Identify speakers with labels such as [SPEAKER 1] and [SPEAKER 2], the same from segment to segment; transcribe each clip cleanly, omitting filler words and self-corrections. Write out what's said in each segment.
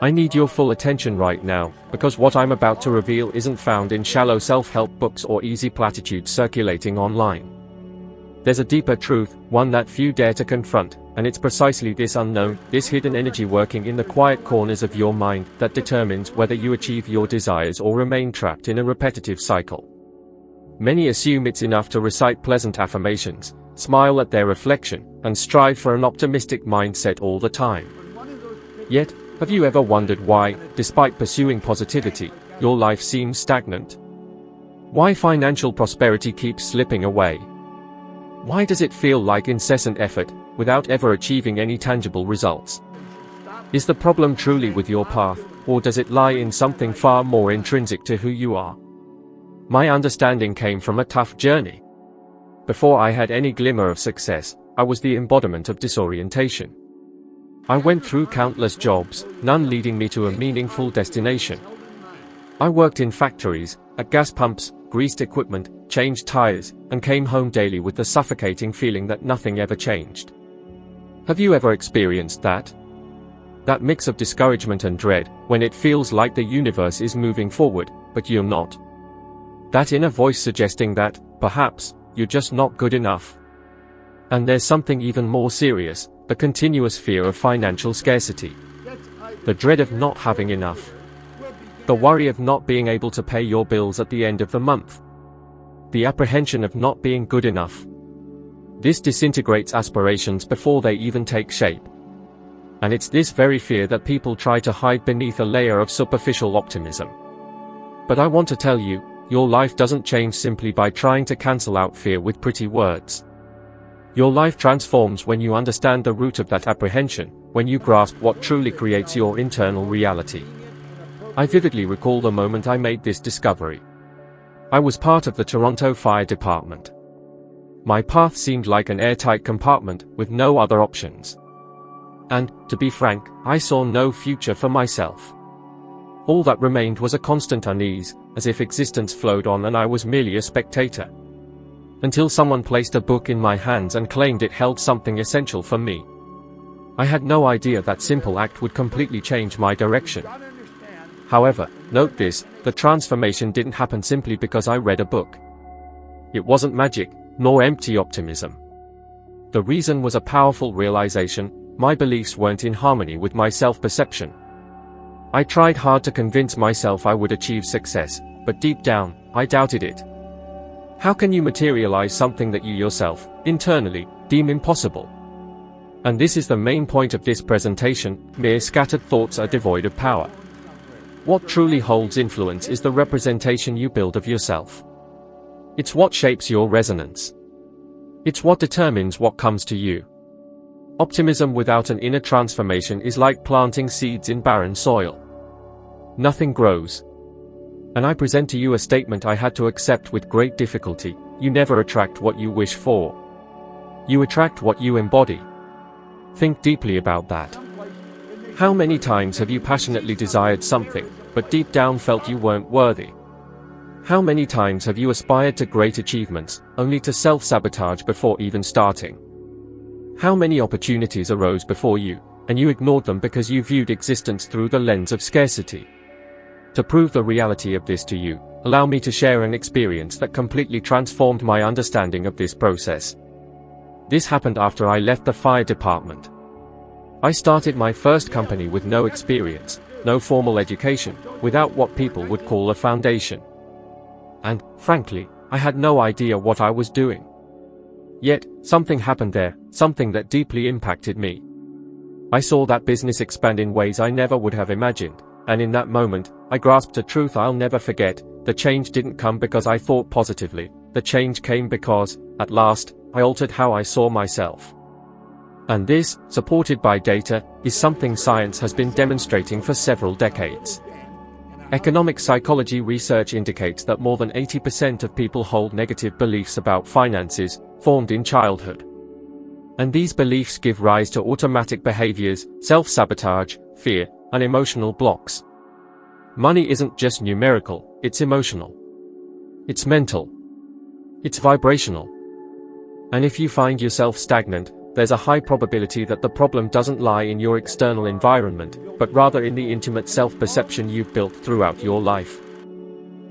[SPEAKER 1] I need your full attention right now, because what I'm about to reveal isn't found in shallow self-help books or easy platitudes circulating online. There's a deeper truth, one that few dare to confront, and it's precisely this unknown, this hidden energy working in the quiet corners of your mind, that determines whether you achieve your desires or remain trapped in a repetitive cycle. Many assume it's enough to recite pleasant affirmations, smile at their reflection, and strive for an optimistic mindset all the time. Yet, have you ever wondered why, despite pursuing positivity, your life seems stagnant? Why financial prosperity keeps slipping away? Why does it feel like incessant effort, without ever achieving any tangible results? Is the problem truly with your path, or does it lie in something far more intrinsic to who you are? My understanding came from a tough journey. Before I had any glimmer of success, I was the embodiment of disorientation. I went through countless jobs, none leading me to a meaningful destination. I worked in factories, at gas pumps, greased equipment, changed tires, and came home daily with the suffocating feeling that nothing ever changed. Have you ever experienced that? That mix of discouragement and dread, when it feels like the universe is moving forward, but you're not. That inner voice suggesting that, perhaps, you're just not good enough. And there's something even more serious, the continuous fear of financial scarcity. The dread of not having enough. The worry of not being able to pay your bills at the end of the month. The apprehension of not being good enough. This disintegrates aspirations before they even take shape. And it's this very fear that people try to hide beneath a layer of superficial optimism. But I want to tell you, your life doesn't change simply by trying to cancel out fear with pretty words. Your life transforms when you understand the root of that apprehension, when you grasp what truly creates your internal reality. I vividly recall the moment I made this discovery. I was part of the Toronto Fire Department. My path seemed like an airtight compartment, with no other options. And, to be frank, I saw no future for myself. All that remained was a constant unease, as if existence flowed on and I was merely a spectator. Until someone placed a book in my hands and claimed it held something essential for me. I had no idea that simple act would completely change my direction. However, note this, the transformation didn't happen simply because I read a book. It wasn't magic, nor empty optimism. The reason was a powerful realization: my beliefs weren't in harmony with my self-perception. I tried hard to convince myself I would achieve success, but deep down, I doubted it. How can you materialize something that you yourself, internally, deem impossible? And this is the main point of this presentation: mere scattered thoughts are devoid of power. What truly holds influence is the representation you build of yourself. It's what shapes your resonance. It's what determines what comes to you. Optimism without an inner transformation is like planting seeds in barren soil. Nothing grows. And I present to you a statement I had to accept with great difficulty: you never attract what you wish for. You attract what you embody. Think deeply about that. How many times have you passionately desired something, but deep down felt you weren't worthy? How many times have you aspired to great achievements, only to self-sabotage before even starting? How many opportunities arose before you, and you ignored them because you viewed existence through the lens of scarcity? To prove the reality of this to you, allow me to share an experience that completely transformed my understanding of this process. This happened after I left the fire department. I started my first company with no experience, no formal education, without what people would call a foundation. And, frankly, I had no idea what I was doing. Yet, something happened there, something that deeply impacted me. I saw that business expand in ways I never would have imagined, and in that moment, I grasped a truth I'll never forget: the change didn't come because I thought positively, the change came because, at last, I altered how I saw myself. And this, supported by data, is something science has been demonstrating for several decades. Economic psychology research indicates that more than 80% of people hold negative beliefs about finances, formed in childhood. And these beliefs give rise to automatic behaviors, self-sabotage, fear, and emotional blocks. Money isn't just numerical, it's emotional. It's mental. It's vibrational. And if you find yourself stagnant, there's a high probability that the problem doesn't lie in your external environment, but rather in the intimate self-perception you've built throughout your life.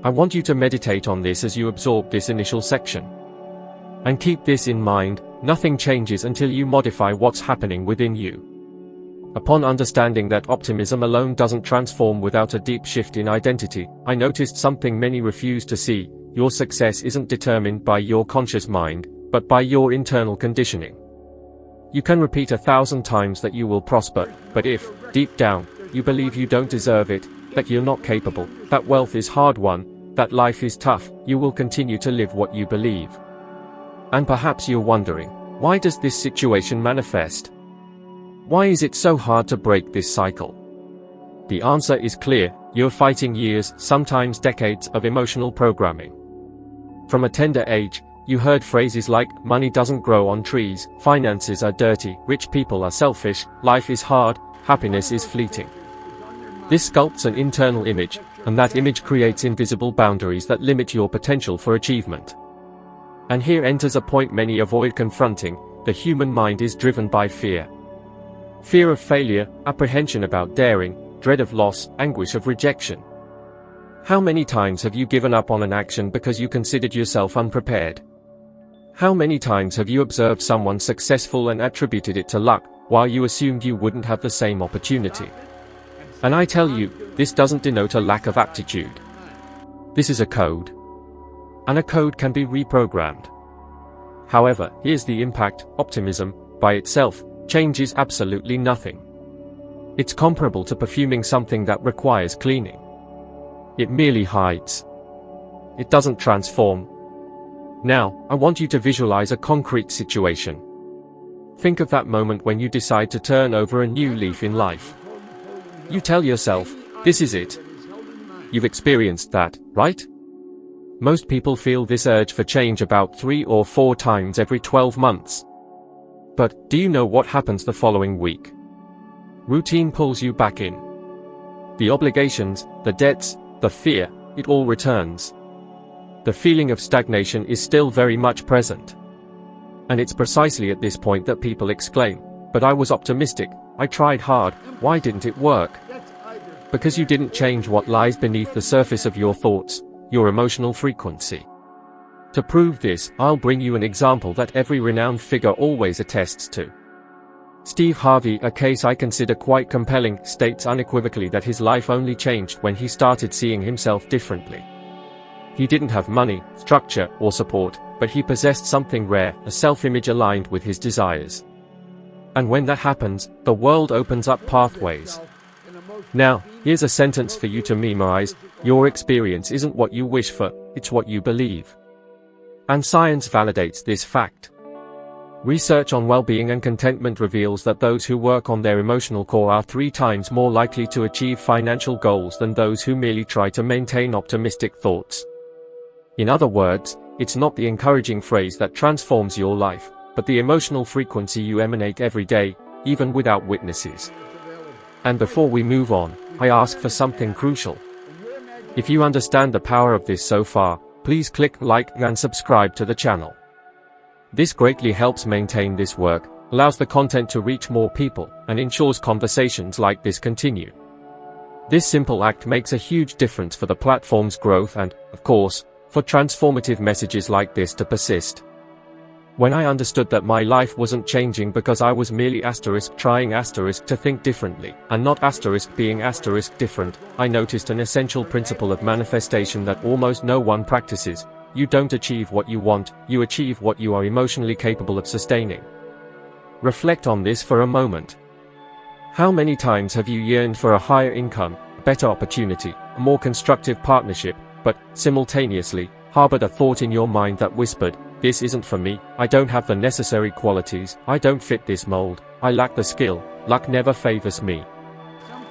[SPEAKER 1] I want you to meditate on this as you absorb this initial section. And keep this in mind, nothing changes until you modify what's happening within you. Upon understanding that optimism alone doesn't transform without a deep shift in identity, I noticed something many refuse to see: your success isn't determined by your conscious mind, but by your internal conditioning. You can repeat 1,000 times that you will prosper, but if, deep down, you believe you don't deserve it, that you're not capable, that wealth is hard-won, that life is tough, you will continue to live what you believe. And perhaps you're wondering, why does this situation manifest? Why is it so hard to break this cycle? The answer is clear: you're fighting years, sometimes decades, of emotional programming. From a tender age, you heard phrases like, money doesn't grow on trees, finances are dirty, rich people are selfish, life is hard, happiness is fleeting. This sculpts an internal image, and that image creates invisible boundaries that limit your potential for achievement. And here enters a point many avoid confronting: the human mind is driven by fear. Fear of failure, apprehension about daring, dread of loss, anguish of rejection. How many times have you given up on an action because you considered yourself unprepared? How many times have you observed someone successful and attributed it to luck, while you assumed you wouldn't have the same opportunity? And I tell you, this doesn't denote a lack of aptitude. This is a code. And a code can be reprogrammed. However, here's the impact: optimism, by itself, changes absolutely nothing. It's comparable to perfuming something that requires cleaning. It merely hides. It doesn't transform. Now, I want you to visualize a concrete situation. Think of that moment when you decide to turn over a new leaf in life. You tell yourself, this is it. You've experienced that, right? Most people feel this urge for change about 3 or 4 times every 12 months. But, do you know what happens the following week? Routine pulls you back in. The obligations, the debts, the fear, it all returns. The feeling of stagnation is still very much present. And it's precisely at this point that people exclaim, but I was optimistic, I tried hard, why didn't it work? Because you didn't change what lies beneath the surface of your thoughts, your emotional frequency. To prove this, I'll bring you an example that every renowned figure always attests to. Steve Harvey, a case I consider quite compelling, states unequivocally that his life only changed when he started seeing himself differently. He didn't have money, structure, or support, but he possessed something rare, a self-image aligned with his desires. And when that happens, the world opens up pathways. Now, here's a sentence for you to memorize: your experience isn't what you wish for, it's what you believe. And science validates this fact. Research on well-being and contentment reveals that those who work on their emotional core are 3 times more likely to achieve financial goals than those who merely try to maintain optimistic thoughts. In other words, it's not the encouraging phrase that transforms your life, but the emotional frequency you emanate every day, even without witnesses. And before we move on, I ask for something crucial. If you understand the power of this so far, please click like and subscribe to the channel. This greatly helps maintain this work, allows the content to reach more people, and ensures conversations like this continue. This simple act makes a huge difference for the platform's growth and, of course, for transformative messages like this to persist. When I understood that my life wasn't changing because I was merely trying to think differently, and not being different, I noticed an essential principle of manifestation that almost no one practices: you don't achieve what you want, you achieve what you are emotionally capable of sustaining. Reflect on this for a moment. How many times have you yearned for a higher income, a better opportunity, a more constructive partnership, but, simultaneously, harbored a thought in your mind that whispered, this isn't for me, I don't have the necessary qualities, I don't fit this mold, I lack the skill, luck never favors me.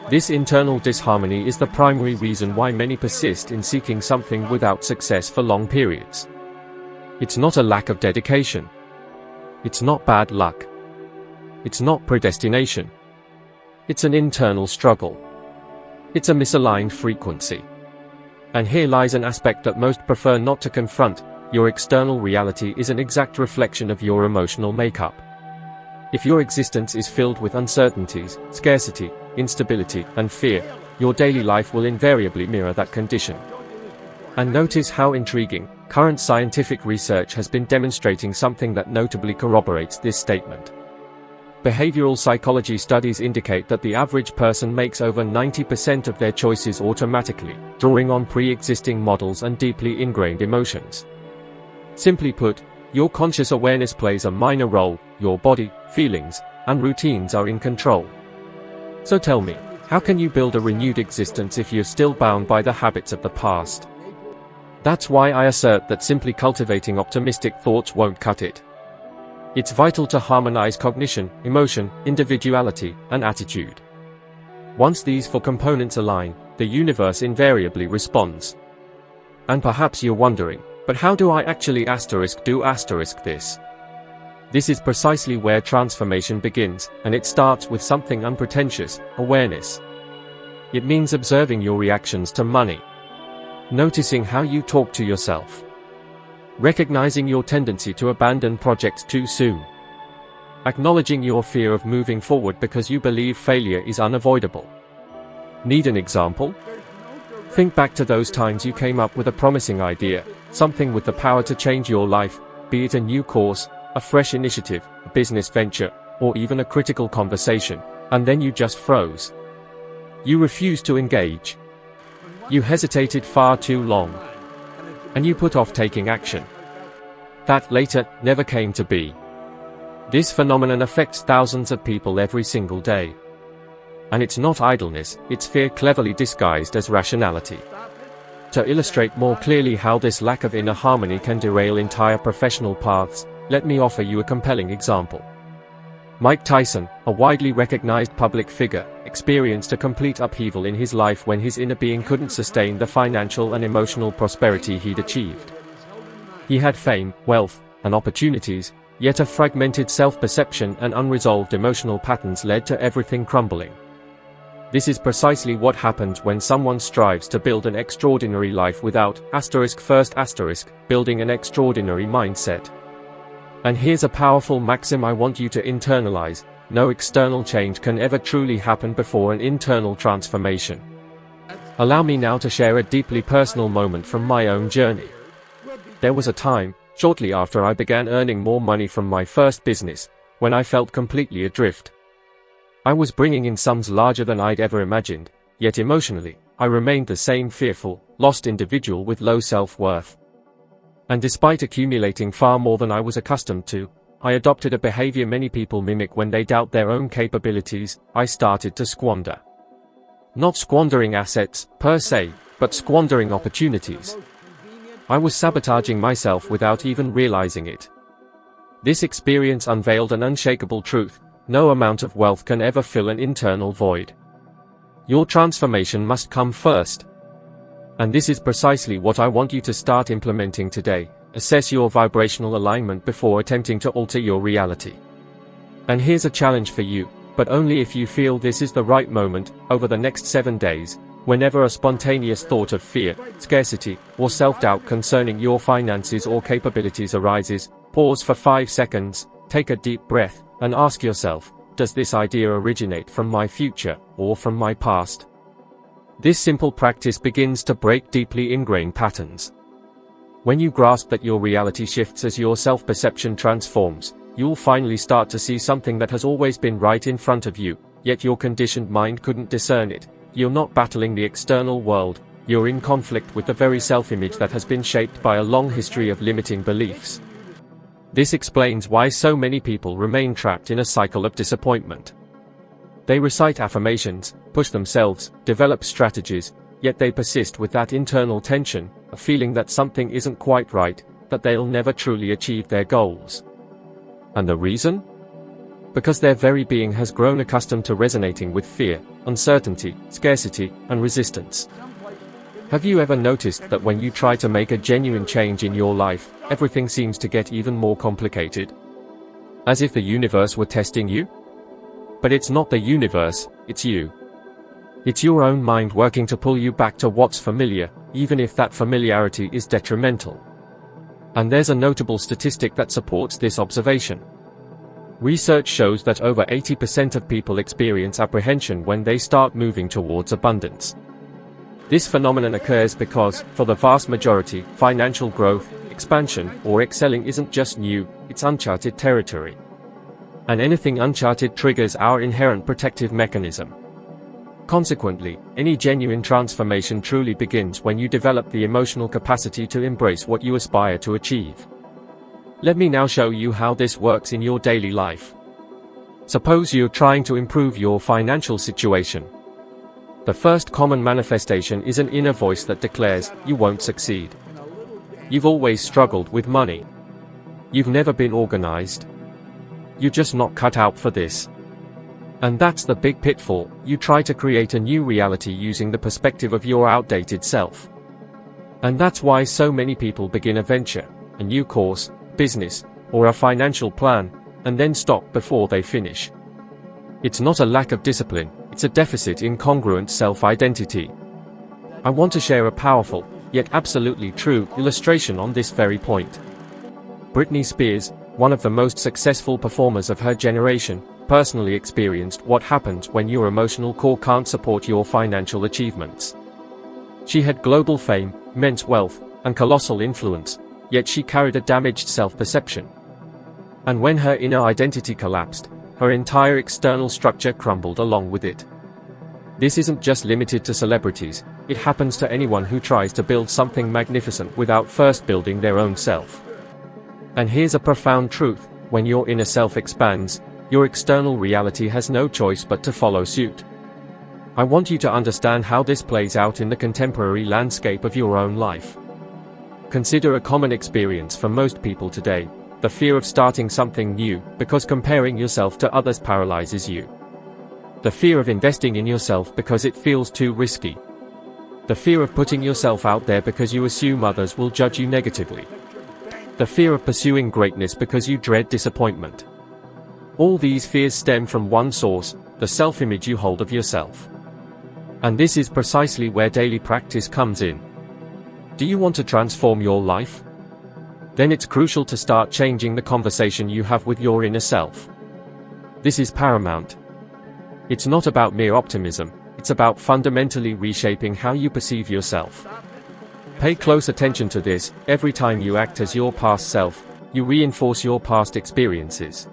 [SPEAKER 1] This internal disharmony is the primary reason why many persist in seeking something without success for long periods. It's not a lack of dedication. It's not bad luck. It's not predestination. It's an internal struggle. It's a misaligned frequency. And here lies an aspect that most prefer not to confront: your external reality is an exact reflection of your emotional makeup. If your existence is filled with uncertainties, scarcity, instability, and fear, your daily life will invariably mirror that condition. And notice how intriguing, current scientific research has been demonstrating something that notably corroborates this statement. Behavioral psychology studies indicate that the average person makes over 90% of their choices automatically, drawing on pre-existing models and deeply ingrained emotions. Simply put, your conscious awareness plays a minor role, your body, feelings, and routines are in control. So tell me, how can you build a renewed existence if you're still bound by the habits of the past? That's why I assert that simply cultivating optimistic thoughts won't cut it. It's vital to harmonize cognition, emotion, individuality, and attitude. Once these four components align, the universe invariably responds. And perhaps you're wondering, but how do I actually do this? This is precisely where transformation begins, and it starts with something unpretentious: awareness. It means observing your reactions to money. Noticing how you talk to yourself. Recognizing your tendency to abandon projects too soon. Acknowledging your fear of moving forward because you believe failure is unavoidable. Need an example? Think back to those times you came up with a promising idea, something with the power to change your life, be it a new course, a fresh initiative, a business venture, or even a critical conversation, and then you just froze. You refused to engage. You hesitated far too long. And you put off taking action. That later never came to be. This phenomenon affects thousands of people every single day. And it's not idleness, it's fear cleverly disguised as rationality. To illustrate more clearly how this lack of inner harmony can derail entire professional paths, let me offer you a compelling example. Mike Tyson, a widely recognized public figure, experienced a complete upheaval in his life when his inner being couldn't sustain the financial and emotional prosperity he'd achieved. He had fame, wealth, and opportunities, yet a fragmented self-perception and unresolved emotional patterns led to everything crumbling. This is precisely what happens when someone strives to build an extraordinary life without building an extraordinary mindset. And here's a powerful maxim I want you to internalize: no external change can ever truly happen before an internal transformation. Allow me now to share a deeply personal moment from my own journey. There was a time, shortly after I began earning more money from my first business, when I felt completely adrift. I was bringing in sums larger than I'd ever imagined, yet emotionally, I remained the same fearful, lost individual with low self-worth. And despite accumulating far more than I was accustomed to, I adopted a behavior many people mimic when they doubt their own capabilities. I started to squander. Not squandering assets, per se, but squandering opportunities. I was sabotaging myself without even realizing it. This experience unveiled an unshakable truth: no amount of wealth can ever fill an internal void. Your transformation must come first. And this is precisely what I want you to start implementing today. Assess your vibrational alignment before attempting to alter your reality. And here's a challenge for you, but only if you feel this is the right moment. Over the next 7 days, whenever a spontaneous thought of fear, scarcity, or self-doubt concerning your finances or capabilities arises, pause for 5 seconds, take a deep breath, and ask yourself, does this idea originate from my future, or from my past? This simple practice begins to break deeply ingrained patterns. When you grasp that your reality shifts as your self-perception transforms, you'll finally start to see something that has always been right in front of you, yet your conditioned mind couldn't discern it. You're not battling the external world, you're in conflict with the very self-image that has been shaped by a long history of limiting beliefs. This explains why so many people remain trapped in a cycle of disappointment. They recite affirmations, push themselves, develop strategies, yet they persist with that internal tension, a feeling that something isn't quite right, that they'll never truly achieve their goals. And the reason? Because their very being has grown accustomed to resonating with fear, uncertainty, scarcity, and resistance. Have you ever noticed that when you try to make a genuine change in your life, everything seems to get even more complicated? As if the universe were testing you? But it's not the universe, it's you. It's your own mind working to pull you back to what's familiar, even if that familiarity is detrimental. And there's a notable statistic that supports this observation. Research shows that over 80% of people experience apprehension when they start moving towards abundance. This phenomenon occurs because, for the vast majority, financial growth, expansion, or excelling isn't just new, it's uncharted territory. And anything uncharted triggers our inherent protective mechanism. Consequently, any genuine transformation truly begins when you develop the emotional capacity to embrace what you aspire to achieve. Let me now show you how this works in your daily life. Suppose you're trying to improve your financial situation. The first common manifestation is an inner voice that declares, you won't succeed. You've always struggled with money. You've never been organized. You're just not cut out for this. And that's the big pitfall. You try to create a new reality using the perspective of your outdated self. And that's why so many people begin a venture, a new course, business, or a financial plan, and then stop before they finish. It's not a lack of discipline, it's a deficit in congruent self-identity. I want to share a powerful, yet absolutely true, illustration on this very point. Britney Spears, one of the most successful performers of her generation, personally experienced what happens when your emotional core can't support your financial achievements. She had global fame, immense wealth, and colossal influence, yet she carried a damaged self-perception. And when her inner identity collapsed, her entire external structure crumbled along with it. This isn't just limited to celebrities, it happens to anyone who tries to build something magnificent without first building their own self. And here's a profound truth: when your inner self expands, your external reality has no choice but to follow suit. I want you to understand how this plays out in the contemporary landscape of your own life. Consider a common experience for most people today: the fear of starting something new, because comparing yourself to others paralyzes you. The fear of investing in yourself because it feels too risky. The fear of putting yourself out there because you assume others will judge you negatively. The fear of pursuing greatness because you dread disappointment. All these fears stem from one source: the self-image you hold of yourself. And this is precisely where daily practice comes in. Do you want to transform your life? Then it's crucial to start changing the conversation you have with your inner self. This is paramount. It's not about mere optimism, it's about fundamentally reshaping how you perceive yourself. Pay close attention to this: every time you act as your past self, you reinforce your past experiences.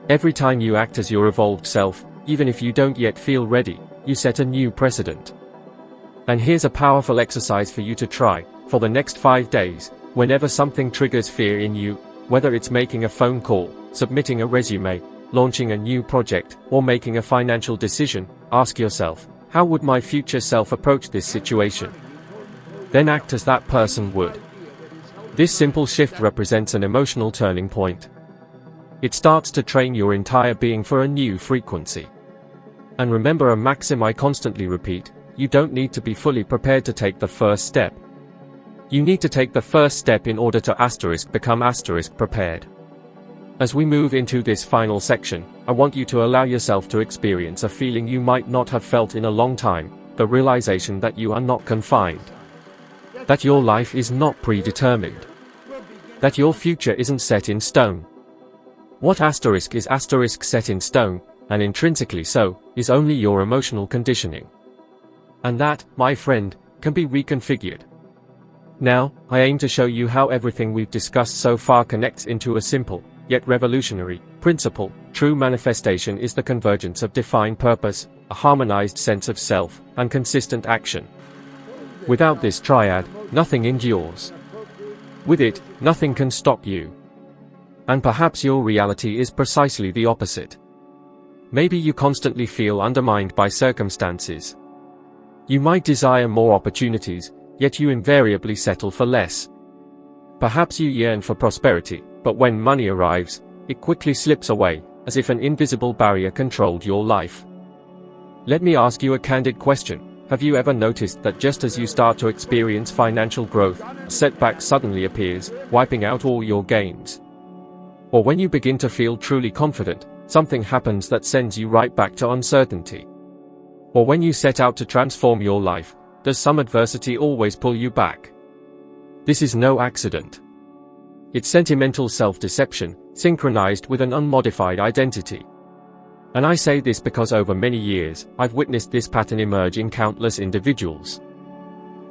[SPEAKER 1] Every time you act as your evolved self, even if you don't yet feel ready, you set a new precedent. And here's a powerful exercise for you to try. For the next 5 days, whenever something triggers fear in you, whether it's making a phone call, submitting a resume, launching a new project, or making a financial decision, ask yourself, how would my future self approach this situation? Then act as that person would. This simple shift represents an emotional turning point. It starts to train your entire being for a new frequency. And remember a maxim I constantly repeat: you don't need to be fully prepared to take the first step. You need to take the first step in order to become prepared. As we move into this final section, I want you to allow yourself to experience a feeling you might not have felt in a long time: the realization that you are not confined. That your life is not predetermined. That your future isn't set in stone. What is set in stone, and intrinsically so, is only your emotional conditioning. And that, my friend, can be reconfigured. Now, I aim to show you how everything we've discussed so far connects into a simple, yet revolutionary, principle. True manifestation is the convergence of defined purpose, a harmonized sense of self, and consistent action. Without this triad, nothing endures. With it, nothing can stop you. And perhaps your reality is precisely the opposite. Maybe you constantly feel undermined by circumstances. You might desire more opportunities, yet you invariably settle for less. Perhaps you yearn for prosperity, but when money arrives, it quickly slips away, as if an invisible barrier controlled your life. Let me ask you a candid question. Have you ever noticed that just as you start to experience financial growth, a setback suddenly appears, wiping out all your gains? Or when you begin to feel truly confident, something happens that sends you right back to uncertainty? Or when you set out to transform your life, does some adversity always pull you back? This is no accident. It's sentimental self-deception, synchronized with an unmodified identity. And I say this because over many years, I've witnessed this pattern emerge in countless individuals.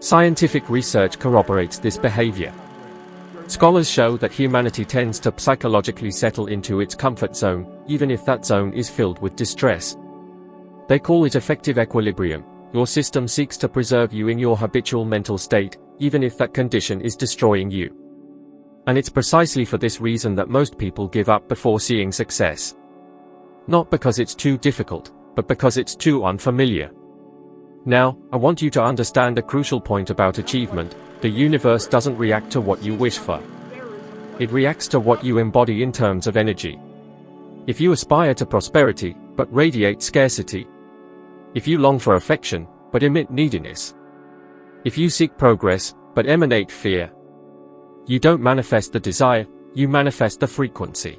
[SPEAKER 1] Scientific research corroborates this behavior. Scholars show that humanity tends to psychologically settle into its comfort zone, even if that zone is filled with distress. They call it affective equilibrium. Your system seeks to preserve you in your habitual mental state, even if that condition is destroying you. And it's precisely for this reason that most people give up before seeing success. Not because it's too difficult, but because it's too unfamiliar. Now, I want you to understand a crucial point about achievement. The universe doesn't react to what you wish for. It reacts to what you embody in terms of energy. If you aspire to prosperity, but radiate scarcity. If you long for affection, but emit neediness. If you seek progress, but emanate fear. You don't manifest the desire, you manifest the frequency.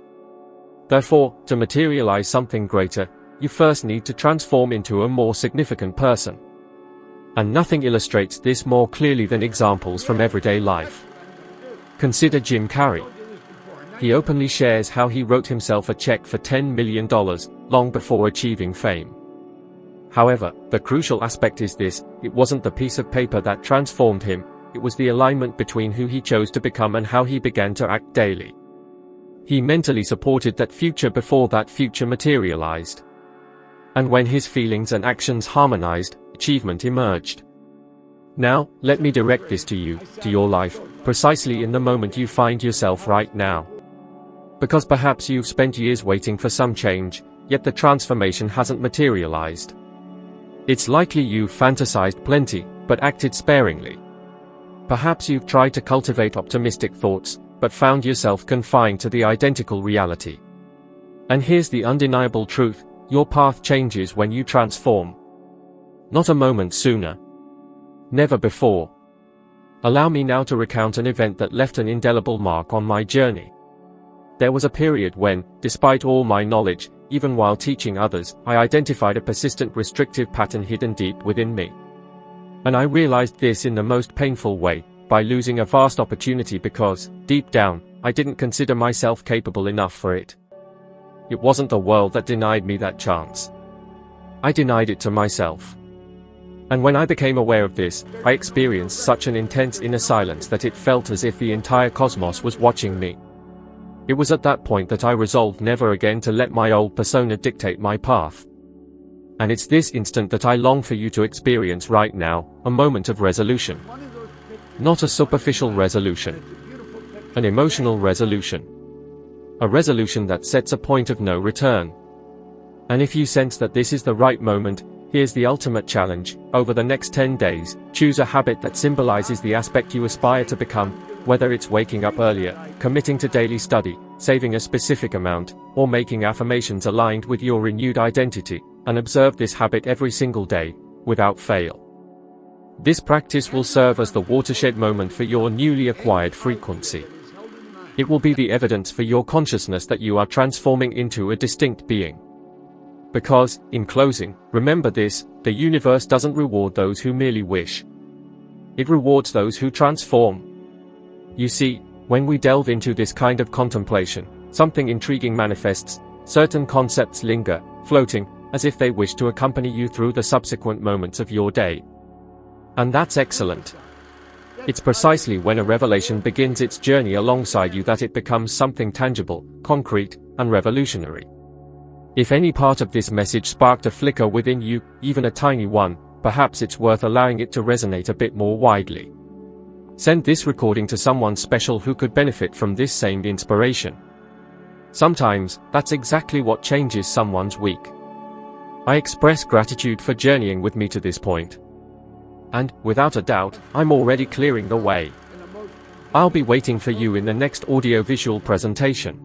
[SPEAKER 1] Therefore, to materialize something greater, you first need to transform into a more significant person. And nothing illustrates this more clearly than examples from everyday life. Consider Jim Carrey. He openly shares how he wrote himself a check for $10 million, long before achieving fame. However, the crucial aspect is this: it wasn't the piece of paper that transformed him, it was the alignment between who he chose to become and how he began to act daily. He mentally supported that future before that future materialized. And when his feelings and actions harmonized, achievement emerged. Now, let me direct this to you, to your life, precisely in the moment you find yourself right now. Because perhaps you've spent years waiting for some change, yet the transformation hasn't materialized. It's likely you've fantasized plenty, but acted sparingly. Perhaps you've tried to cultivate optimistic thoughts, but found yourself confined to the identical reality. And here's the undeniable truth: your path changes when you transform. Not a moment sooner. Never before. Allow me now to recount an event that left an indelible mark on my journey. There was a period when, despite all my knowledge, even while teaching others, I identified a persistent restrictive pattern hidden deep within me. And I realized this in the most painful way, by losing a vast opportunity because, deep down, I didn't consider myself capable enough for it. It wasn't the world that denied me that chance. I denied it to myself. And when I became aware of this, I experienced such an intense inner silence that it felt as if the entire cosmos was watching me. It was at that point that I resolved never again to let my old persona dictate my path. And it's this instant that I long for you to experience right now, a moment of resolution. Not a superficial resolution. An emotional resolution. A resolution that sets a point of no return. And if you sense that this is the right moment, here's the ultimate challenge: over the next 10 days, choose a habit that symbolizes the aspect you aspire to become, whether it's waking up earlier, committing to daily study, saving a specific amount, or making affirmations aligned with your renewed identity, and observe this habit every single day, without fail. This practice will serve as the watershed moment for your newly acquired frequency. It will be the evidence for your consciousness that you are transforming into a distinct being. Because, in closing, remember this: the universe doesn't reward those who merely wish. It rewards those who transform. You see, when we delve into this kind of contemplation, something intriguing manifests. Certain concepts linger, floating, as if they wish to accompany you through the subsequent moments of your day. And that's excellent. It's precisely when a revelation begins its journey alongside you that it becomes something tangible, concrete, and revolutionary. If any part of this message sparked a flicker within you, even a tiny one, perhaps it's worth allowing it to resonate a bit more widely. Send this recording to someone special who could benefit from this same inspiration. Sometimes, that's exactly what changes someone's week. I express gratitude for journeying with me to this point. And, without a doubt, I'm already clearing the way. I'll be waiting for you in the next audio-visual presentation.